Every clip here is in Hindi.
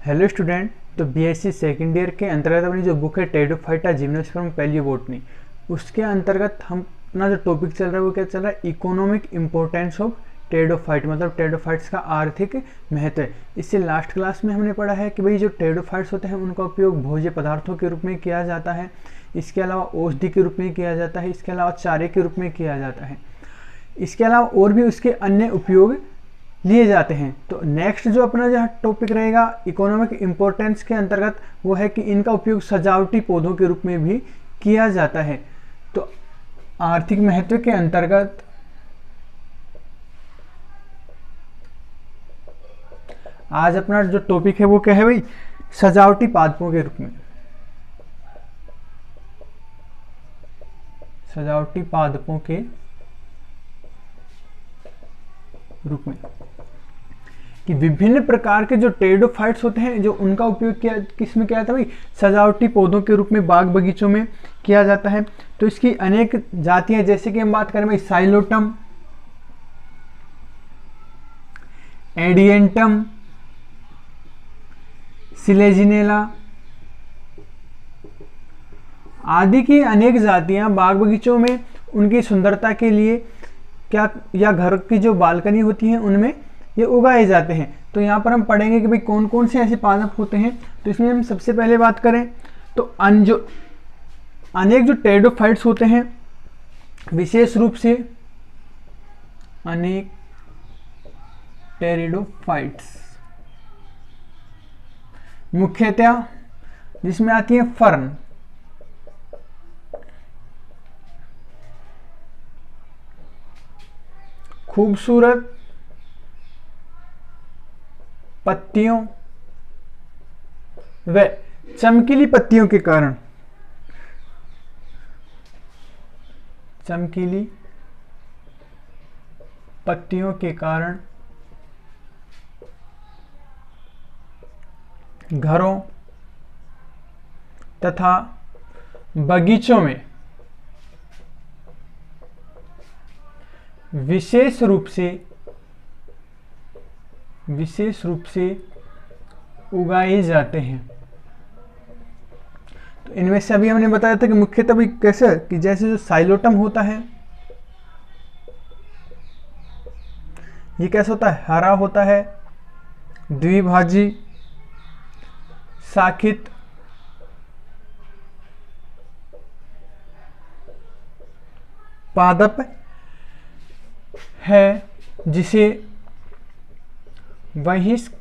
Hello student. तो बीएससी सेकेंड ईयर के अंतर्गत अपनी जो बुक है टेरिडोफाइटा जिम्नोस्पर्म पैलियोबोटनी, उसके अंतर्गत हम अपना जो टॉपिक चल रहा है वो क्या चल रहा है, इकोनॉमिक इम्पोर्टेंस ऑफ टेरिडोफाइट, मतलब टेरिडोफाइट्स का आर्थिक महत्व है। इससे लास्ट क्लास में हमने पढ़ा है कि भाई जो टेरिडोफाइट्स होते हैं उनका उपयोग भोज्य पदार्थों के रूप में किया जाता है, इसके अलावा औषधि के रूप में किया जाता है, इसके अलावा चारे के रूप में किया जाता है, इसके अलावा और भी उसके अन्य उपयोग लिए जाते हैं। तो नेक्स्ट जो अपना जो टॉपिक रहेगा इकोनॉमिक इम्पोर्टेंस के अंतर्गत वो है कि इनका उपयोग सजावटी पौधों के रूप में भी किया जाता है। तो आर्थिक महत्व के अंतर्गत आज अपना जो टॉपिक है वो क्या है भाई, सजावटी पादपों के रूप में, सजावटी पादपों के रूप में कि विभिन्न प्रकार के जो टेरिडोफाइट्स होते हैं जो उनका उपयोग किया किस में किया जाता है भाई, सजावटी पौधों के रूप में बाग बगीचों में किया जाता है। तो इसकी अनेक जातियां, जैसे कि हम बात करें भाई साइलोटम, एडियंटम, सिलेजिनेला आदि की अनेक जातियां बाग बगीचों में उनकी सुंदरता के लिए क्या या घर की जो बालकनी होती हैं उनमें ये उगाए जाते हैं। तो यहाँ पर हम पढ़ेंगे कि भाई कौन कौन से ऐसे पादप होते हैं। तो इसमें हम सबसे पहले बात करें तो अनेक जो टेरिडोफाइट्स होते हैं, विशेष रूप से अनेक टेरिडोफाइट्स मुख्यतः जिसमें आती है फर्न, खूबसूरत पत्तियों व चमकीली पत्तियों के कारण, चमकीली पत्तियों के कारण घरों तथा बगीचों में विशेष रूप से उगाए जाते हैं। तो इनमें से अभी हमने बताया था कि मुख्यतः भी कैसे, कि जैसे जो साइलोटम होता है ये कैसा होता है, हरा होता है, द्विभाजी शाखित पादप है जिसे वहिस्क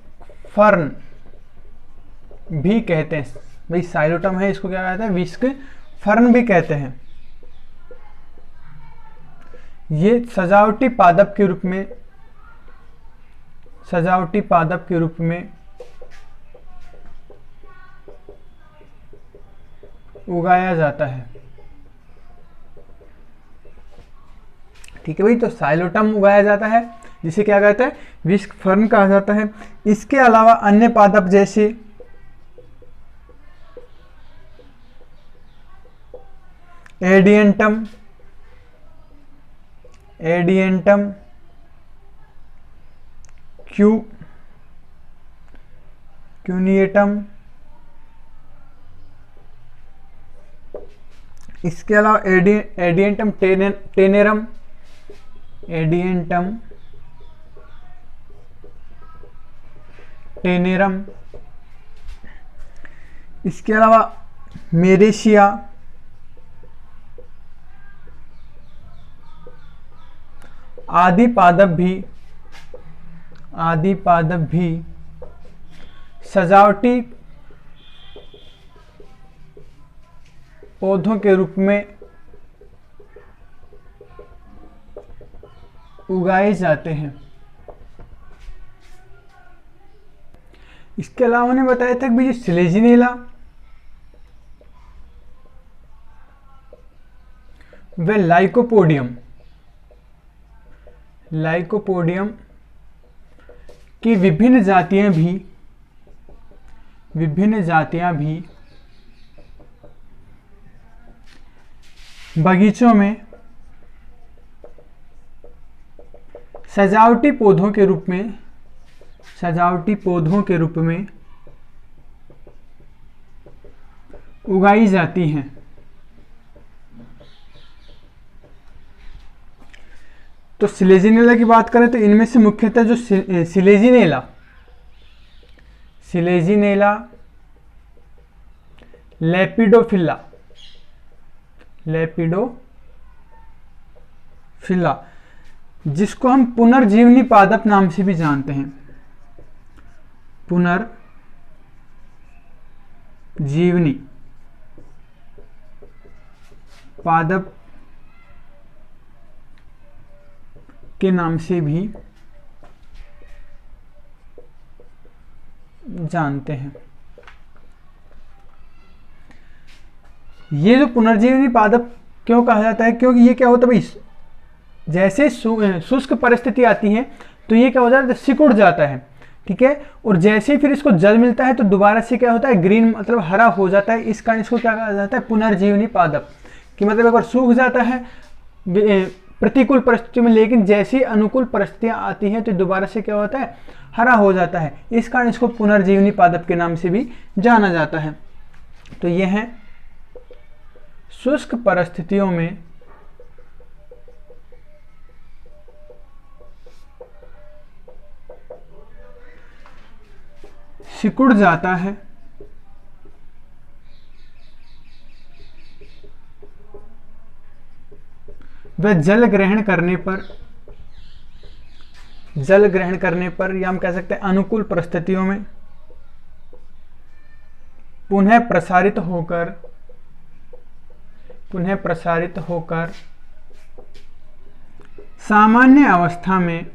फर्न भी कहते हैं। भाई साइलोटम है, इसको क्या कहते हैं, विस्क फर्न भी कहते हैं। ये सजावटी पादप के रूप में उगाया जाता है। ठीक है भाई, तो साइलोटम उगाया जाता है जिसे क्या कहते हैं, विस्क फर्न कहा जाता है। इसके अलावा अन्य पादप जैसे एडियंटम, क्यूनिएटम, इसके अलावा एडियंटम टेनेरम, इसके अलावा मेरेशिया, आदि पादप भी सजावटी पौधों के रूप में उगाए जाते हैं। इसके अलावा उन्होंने बताया था कि भाई सिलेजिनेला व लाइकोपोडियम की विभिन्न जातियां भी बगीचों में सजावटी पौधों के रूप में उगाई जाती हैं। तो सिलेजिनेला की बात करें तो इनमें से मुख्यतः जो सिलेजिनेला लेपिडोफिला जिसको हम पुनर्जीवनी पादप नाम से भी जानते हैं, पुनर्जीवनी पादप के नाम से भी जानते हैं। ये जो पुनर्जीवनी पादप क्यों कहा जाता है, क्योंकि ये क्या होता है भाई, जैसे शुष्क परिस्थिति आती है तो ये क्या हो जाता है, सिकुड़ जाता है, ठीक है। और जैसे ही फिर इसको जल मिलता है तो दोबारा से क्या होता है, ग्रीन मतलब हरा हो जाता है। इस कारण इसको क्या कहा जाता है, पुनर्जीवनी पादप। कि मतलब एक बार सूख जाता है प्रतिकूल परिस्थितियों में, लेकिन जैसी अनुकूल परिस्थितियां आती हैं तो दोबारा से क्या होता है, हरा हो जाता है। इस कारण इसको पुनर्जीवनी पादप के नाम से भी जाना जाता है। तो ये है शुष्क परिस्थितियों में सिकुड़ जाता है वह जल ग्रहण करने पर या हम कह सकते हैं अनुकूल परिस्थितियों में पुनः प्रसारित होकर सामान्य अवस्था में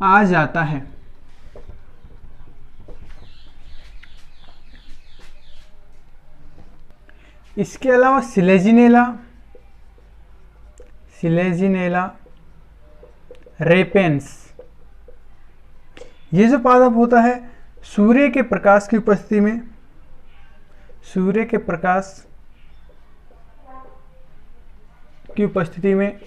आ जाता है। इसके अलावा सिलेजिनेला रेपेंस, ये जो पादप होता है सूर्य के प्रकाश की उपस्थिति में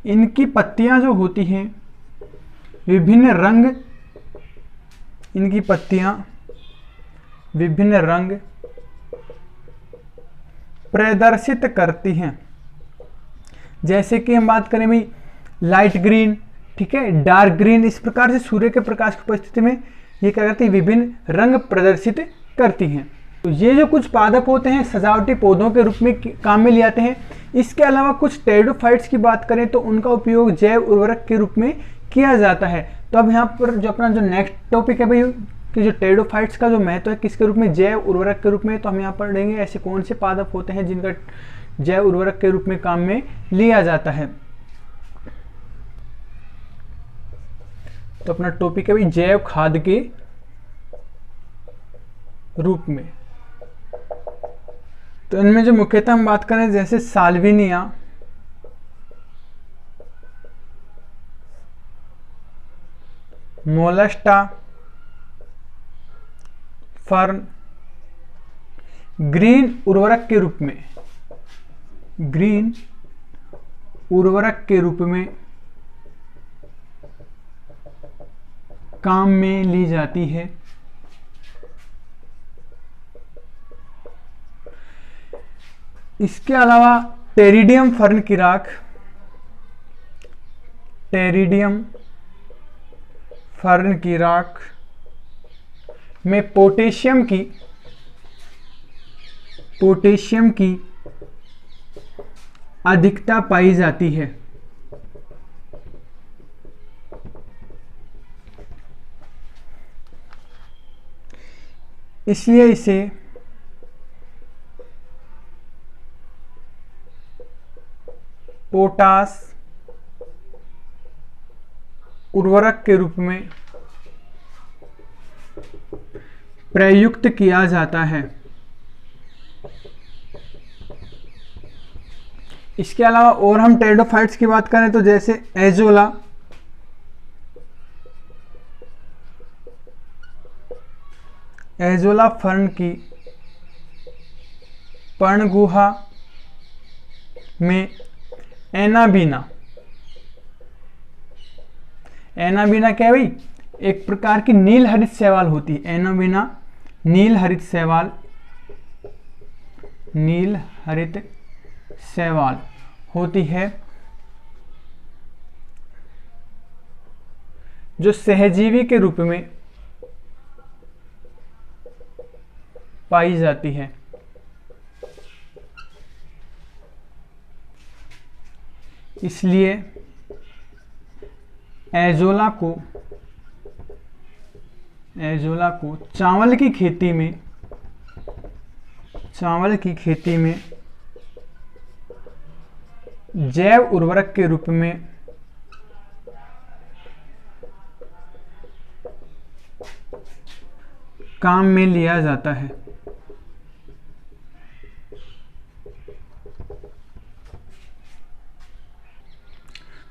इनकी पत्तियां जो होती हैं विभिन्न रंग प्रदर्शित करती हैं। जैसे कि हम बात करें भाई लाइट ग्रीन, ठीक है, डार्क ग्रीन, इस प्रकार से सूर्य के प्रकाश की उपस्थिति में ये क्या करती है, विभिन्न रंग प्रदर्शित करती हैं। तो ये जो कुछ पादप होते हैं सजावटी पौधों के रूप में काम में ले आते हैं। इसके अलावा कुछ टेरिडोफाइट्स की बात करें तो उनका उपयोग जैव उर्वरक के रूप में किया जाता है। तो अब यहाँ पर जो अपना जो नेक्स्ट टॉपिक है भाई कि जो टेरिडोफाइट्स का जो महत्व है किसके रूप में, जैव उर्वरक के रूप में, तो हम यहाँ पर पढ़ेंगे ऐसे कौन से पादप होते हैं जिनका जैव उर्वरक के रूप में काम में लिया जाता है। तो अपना टॉपिक है भाई जैव खाद के रूप में। तो इनमें जो मुख्यतः हम बात करें जैसे साल्विनिया, मोलस्टा, फर्न ग्रीन उर्वरक के रूप में काम में ली जाती है। इसके अलावा टेरिडियम फर्न की राख में पोटेशियम की अधिकता पाई जाती है। इसलिए इसे पोटास उर्वरक के रूप में प्रयुक्त किया जाता है। इसके अलावा और हम टेरिडोफाइट्स की बात करें तो जैसे एजोला फर्न की पर्णगुहा में एनाबीना क्या है भाई, एक प्रकार की नील हरित शैवाल होती है, एनाबीना नील हरित शैवाल, नील हरित शैवाल होती है, जो सहजीवी के रूप में पाई जाती है। इसलिए एजोला को चावल की खेती में जैव उर्वरक के रूप में काम में लिया जाता है।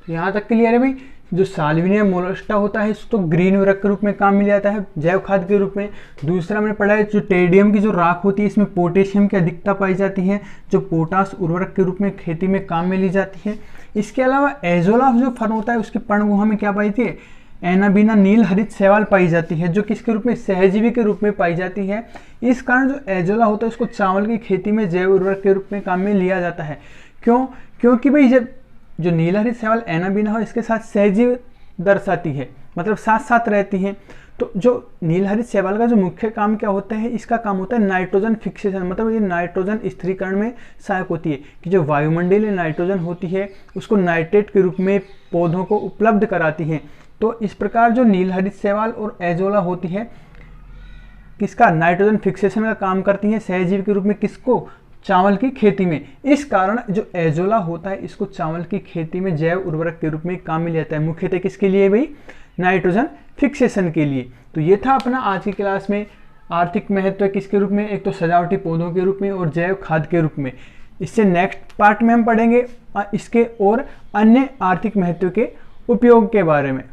यहां तक क्लियर है भाई। जो साल्विनिया मोलस्टा होता है इसको ग्रीन उर्वरक के रूप में काम में जाता है, जैव खाद के रूप में। दूसरा हमने पढ़ा है जो टेडियम की जो राख होती है इसमें पोटेशियम की अधिकता पाई जाती है, जो पोटास उर्वरक के रूप में खेती में काम में ली जाती है। इसके अलावा एजोला जो फर्न होता है उसके पर्णगुहा में क्या पाई थी, एनाबीना नील हरित शैवाल पाई जाती है, जो किसके रूप में, सहजीवी के रूप में पाई जाती है। इस कारण जो एजोला होता है उसको चावल की खेती में जैव उर्वरक के रूप में काम में लिया जाता है। क्यों? क्योंकि भाई जब जो नील हरित शैवाल एनाबीना हो इसके साथ सहजीव दर्शाती है, मतलब साथ साथ रहती है। तो जो नील हरित शैवाल का जो मुख्य काम क्या होता है, इसका काम होता है नाइट्रोजन फिक्सेशन, मतलब ये नाइट्रोजन स्थिरीकरण में सहायक होती है कि जो वायुमंडलीय नाइट्रोजन होती है उसको नाइट्रेट के रूप में पौधों को उपलब्ध कराती है। तो इस प्रकार जो नील हरित शैवाल और एजोला होती है किसका, नाइट्रोजन फिक्सेशन का काम करती है सहजीव के रूप में, किसको, चावल की खेती में। इस कारण जो एजोला होता है इसको चावल की खेती में जैव उर्वरक के रूप में काम में लिया जाता है, मुख्यतः किसके लिए भाई, नाइट्रोजन फिक्सेशन के लिए। तो ये था अपना आज की क्लास में आर्थिक महत्व किसके रूप में, एक तो सजावटी पौधों के रूप में और जैव खाद के रूप में। इससे नेक्स्ट पार्ट में हम पढ़ेंगे इसके और अन्य आर्थिक महत्व के उपयोग के बारे में।